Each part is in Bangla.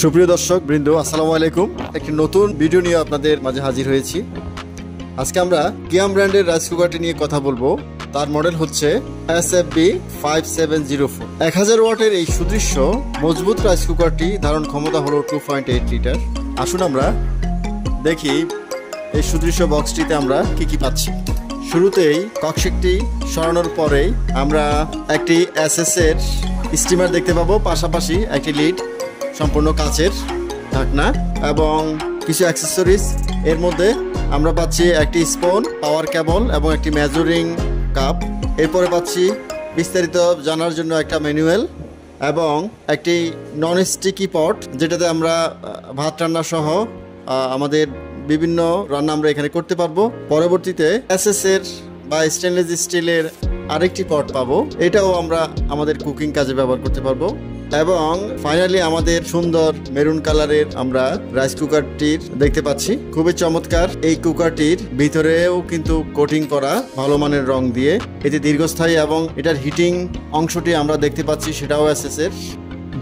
সুপ্রিয় দর্শক বৃন্দ, আসসালামু আলাইকুম। একটি নতুন ভিডিও নিয়ে আপনাদের মাঝে হাজির হয়েছি। আজকে আমরা কিয়াম ব্র্যান্ডের রাইস কুকারটি নিয়ে কথা বলবো। তার মডেল হচ্ছে SFB 5704। 1000 ওয়াটের এই সুদৃশ্য মজবুত রাইস কুকারটি ধারণ ক্ষমতা হলো 2.8 লিটার। আসুন আমরা দেখি এই সুদৃশ্য বক্সটিতে আমরা কি পাচ্ছি। শুরুতেই ককশিটটি সরানোর পরেই আমরা একটি SS এর স্টিমার দেখতে পাবো, পাশাপাশি একটি লিড সম্পূর্ণ কাচের ঢাকনা এবং কিছু অ্যাক্সেসরিজ। এর মধ্যে আমরা পাচ্ছি একটি স্পুন, পাওয়ার কেবল এবং একটি মেজারিং কাপ। এরপরে পাচ্ছি বিস্তারিত জানার জন্য একটা ম্যানুয়াল এবং একটি নন স্টিকি পট, যেটাতে আমরা ভাত রান্না সহ আমাদের বিভিন্ন রান্না আমরা এখানে করতে পারবো। পরবর্তীতে SS এর বা স্টেনলেস স্টিলের আরেকটি পট পাবো, এটাও আমরা আমাদের কুকিং কাজে ব্যবহার করতে পারবো। এবং ফাইনালি আমাদের সুন্দর মেরুন কালারের আমরা রাইস কুকারটির দেখতে পাচ্ছি। খুবই চমৎকার। এই কুকারটির ভিতরেও কিন্তু কোটিং করা ভালো মানের রং দিয়ে, এটি দীর্ঘস্থায়ী এবং এটার হিটিং অংশটি আমরা দেখতে পাচ্ছি, সেটাও SS এর।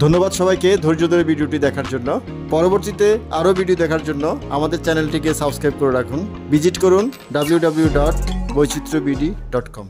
ধন্যবাদ সবাইকে ধৈর্য ধরে ভিডিওটি দেখার জন্য। পরবর্তীতে আরও ভিডিও দেখার জন্য আমাদের চ্যানেলটিকে সাবস্ক্রাইব করে রাখুন। ভিজিট করুন www.boichitrobd.com।